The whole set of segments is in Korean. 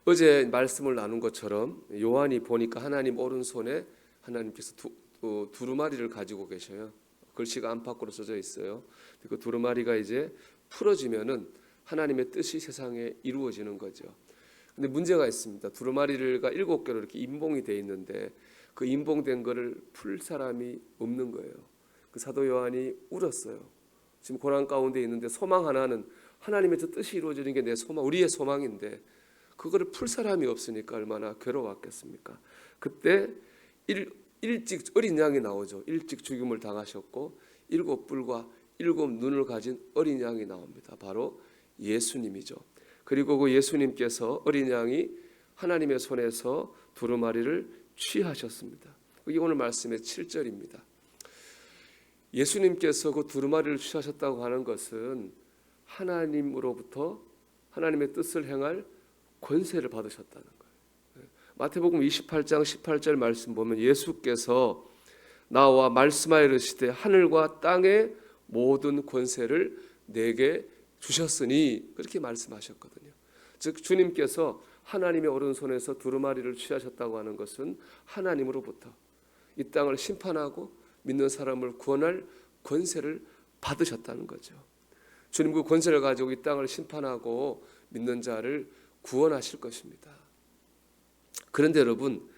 어제 말씀을 나눈 것처럼 요한이 보니까 하나님 오른손에 하나님께서 두루마리를 가지고 계셔요. 글씨가 안팎으로 써져 있어요. 그 두루마리가 이제 풀어지면은 하나님의 뜻이 세상에 이루어지는 거죠. 근데 문제가 있습니다. 두루마리가 7개로 이렇게 인봉이 돼 있는데 그 인봉된 거를 풀 사람이 없는 거예요. 그 사도 요한이 울었어요. 지금 고난 가운데 있는데 소망 하나는 하나님의 저 뜻이 이루어지는 게 내 소망, 우리의 소망인데 그거를 풀 사람이 없으니까 얼마나 괴로웠겠습니까? 그때 일찍 어린 양이 나오죠. 일찍 죽임을 당하셨고 7뿔과 7눈을 가진 어린 양이 나옵니다. 바로 예수님이죠. 그리고 그 예수님께서 어린 양이 하나님의 손에서 두루마리를 취하셨습니다. 이게 오늘 말씀의 7절입니다. 예수님께서 그 두루마리를 취하셨다고 하는 것은 하나님으로부터 하나님의 뜻을 행할 권세를 받으셨다는 거예요. 마태복음 28장 18절 말씀 보면 예수께서 나와 말씀하여 이르시되 하늘과 땅의 모든 권세를 내게 주셨으니 그렇게 말씀하셨거든요. 즉 주님께서 하나님의 오른손에서 두루마리를 취하셨다고 하는 것은 하나님으로부터 이 땅을 심판하고 믿는 사람을 구원할 권세를 받으셨다는 거죠. 주님 그 권세를 가지고 이 땅을 심판하고 믿는 자를 구원하실 것입니다. 그런데 여러분,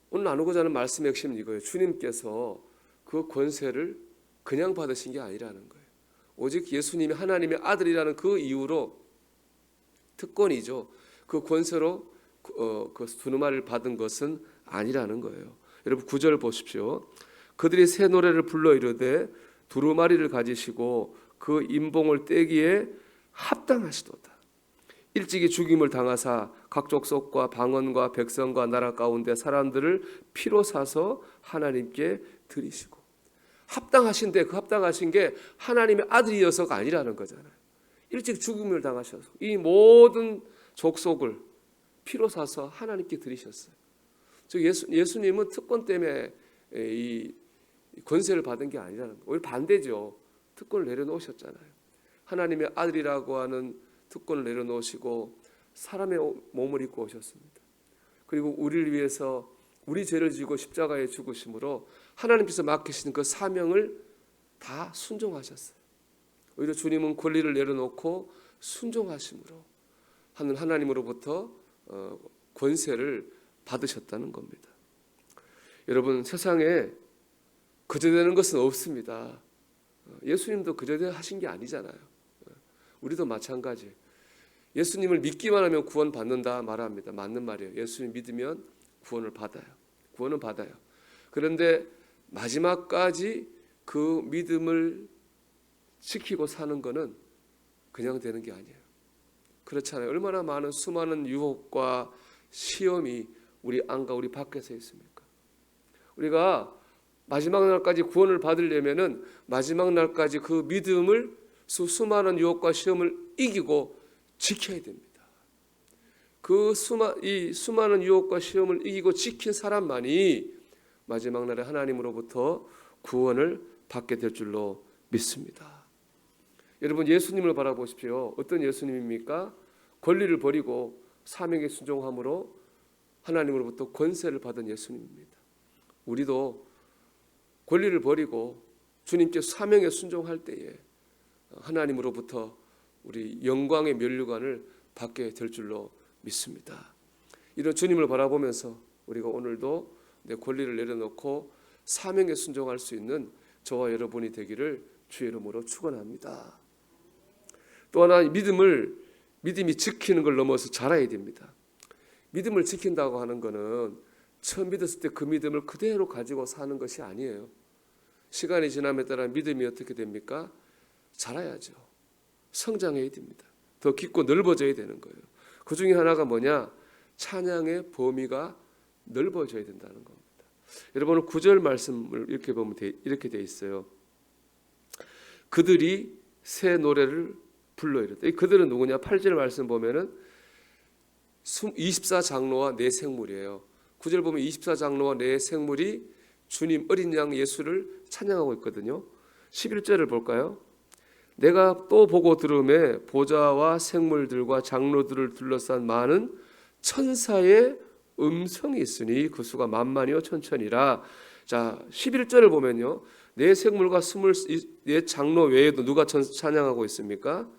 오늘 나누고자 하는 말씀의 핵심은 이거예요. 주님께서 그 권세를 그냥 받으신 게 아니라는 거예요. 오직 예수님이 하나님의 아들이라는 그 이유로 특권이죠. 그 권세로 그 두루마리를 받은 것은 아니라는 거예요. 여러분 9절 보십시오. 그들이 새 노래를 불러 이르되 두루마리를 가지시고 그 인봉을 떼기에 합당하시도다. 일찍이 죽임을 당하사 각 족속과 방언과 백성과 나라 가운데 사람들을 피로 사서 하나님께 드리시고 합당하신데 그 합당하신 게 하나님의 아들이어서가 아니라는 거잖아요. 일찍 죽임을 당하셔서 이 모든 족속을 피로 사서 하나님께 드리셨어요. 즉 예수님은 특권 때문에 이 권세를 받은 게 아니라는 거예요. 오히려 반대죠. 특권을 내려놓으셨잖아요. 하나님의 아들이라고 하는 특권을 내려놓으시고 사람의 몸을 입고 오셨습니다. 그리고 우리를 위해서 우리 죄를 지고 십자가에 죽으심으로 하나님께서 맡기신 그 사명을 다 순종하셨어요. 오히려 주님은 권리를 내려놓고 순종하심으로 하나님으로부터 권세를 받으셨다는 겁니다. 여러분 세상에 거저되는 것은 없습니다. 예수님도 거저하신 게 아니잖아요. 우리도 마찬가지. 예수님을 믿기만 하면 구원 받는다 말합니다. 맞는 말이에요. 예수님 믿으면 구원을 받아요. 구원은 받아요. 그런데 마지막까지 그 믿음을 지키고 사는 것은 그냥 되는 게 아니에요. 그렇잖아요. 얼마나 많은 수많은 유혹과 시험이 우리 안과 우리 밖에서 있습니까? 우리가 마지막 날까지 구원을 받으려면은 마지막 날까지 그 믿음을 수많은 유혹과 시험을 이기고 지켜야 됩니다. 이 수많은 유혹과 시험을 이기고 지킨 사람만이 마지막 날에 하나님으로부터 구원을 받게 될 줄로 믿습니다. 여러분 예수님을 바라보십시오. 어떤 예수님입니까? 권리를 버리고 사명에 순종함으로 하나님으로부터 권세를 받은 예수님입니다. 우리도 권리를 버리고 주님께 사명에 순종할 때에 하나님으로부터 우리 영광의 면류관을 받게 될 줄로 믿습니다. 이런 주님을 바라보면서 우리가 오늘도 내 권리를 내려놓고 사명에 순종할 수 있는 저와 여러분이 되기를 주의 이름으로 축원합니다. 또 하나 믿음이 지키는 걸 넘어서 자라야 됩니다. 믿음을 지킨다고 하는 것은 처음 믿었을 때 그 믿음을 그대로 가지고 사는 것이 아니에요. 시간이 지남에 따라 믿음이 어떻게 됩니까? 자라야죠. 성장해야 됩니다. 더 깊고 넓어져야 되는 거예요. 그 중에 하나가 뭐냐? 찬양의 범위가 넓어져야 된다는 겁니다. 여러분 9절 말씀을 이렇게 보면 이렇게 돼 있어요. 그들이 새 노래를 불러 이르되 그들은 누구냐? 8절 말씀 보면은 24장로와 네 생물이에요. 9절 보면 24장로와 네 생물이 주님 어린 양 예수를 찬양하고 있거든요. 11절을 볼까요? 내가 또 보고 들음에 보좌와 생물들과 장로들을 둘러싼 많은 천사의 음성이 있으니 그 수가 만만이요 천천이라. 자, 11절을 보면요. 네 생물과 24 장로 외에도 누가 찬양하고 있습니까?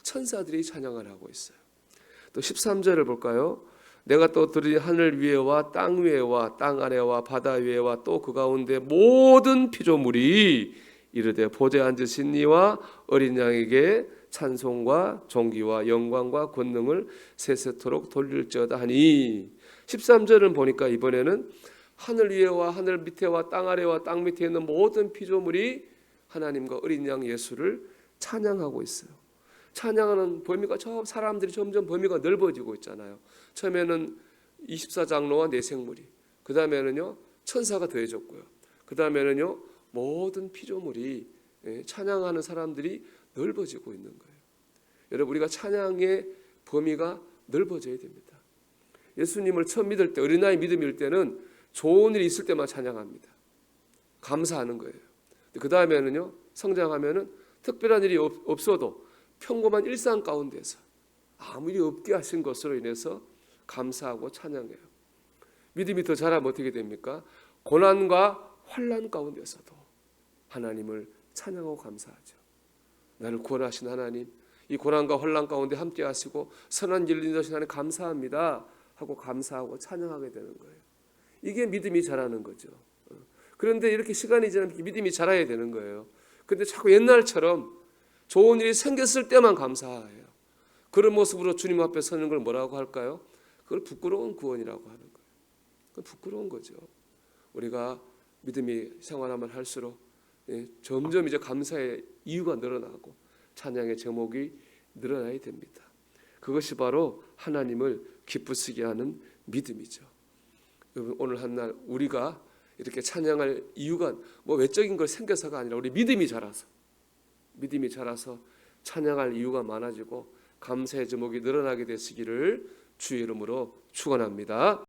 천사들이 찬양을 하고 있어요. 또 13절을 볼까요? 내가 또 들으니 하늘 위에와 땅 위에와 땅 아래와 바다 위에와 또 그 가운데 모든 피조물이 이르되 보좌에 앉으신 이와 어린 양에게 찬송과 존귀와 영광과 권능을 세세토록 돌릴지어다 하니. 13절은 보니까 이번에는 하늘 위에와 하늘 밑에와 땅 아래와 땅 밑에 있는 모든 피조물이 하나님과 어린 양 예수를 찬양하고 있어요. 찬양하는 범위가 사람들이 점점 범위가 넓어지고 있잖아요. 처음에는 24장로와 네 생물이, 그 다음에는요 천사가 더해졌고요. 그 다음에는요 모든 피조물이 찬양하는 사람들이 넓어지고 있는 거예요. 여러분, 우리가 찬양의 범위가 넓어져야 됩니다. 예수님을 처음 믿을 때, 어린아이 믿음일 때는 좋은 일이 있을 때만 찬양합니다. 감사하는 거예요. 그 다음에는요 성장하면은 특별한 일이 없어도 평범한 일상 가운데서 아무 일이 없게 하신 것으로 인해서 감사하고 찬양해요. 믿음이 더 자라면 어떻게 됩니까? 고난과 환난 가운데서도 하나님을 찬양하고 감사하죠. 나를 구원하신 하나님, 이 고난과 환난 가운데 함께 하시고 선한 일을 인도하신 하나님 감사합니다 하고 감사하고 찬양하게 되는 거예요. 이게 믿음이 자라는 거죠. 그런데 이렇게 시간이 지나면 믿음이 자라야 되는 거예요. 그런데 자꾸 옛날처럼 좋은 일이 생겼을 때만 감사해요. 그런 모습으로 주님 앞에 서는 걸 뭐라고 할까요? 그걸 부끄러운 구원이라고 하는 거예요. 그건 부끄러운 거죠. 우리가 믿음이 생활하면 할수록 점점 이제 감사의 이유가 늘어나고 찬양의 제목이 늘어나야 됩니다. 그것이 바로 하나님을 기쁘시게 하는 믿음이죠. 오늘 한날 우리가 이렇게 찬양할 이유가 뭐 외적인 걸 생겨서가 아니라 우리 믿음이 자라서 찬양할 이유가 많아지고 감사의 제목이 늘어나게 되시기를 주의 이름으로 축원합니다.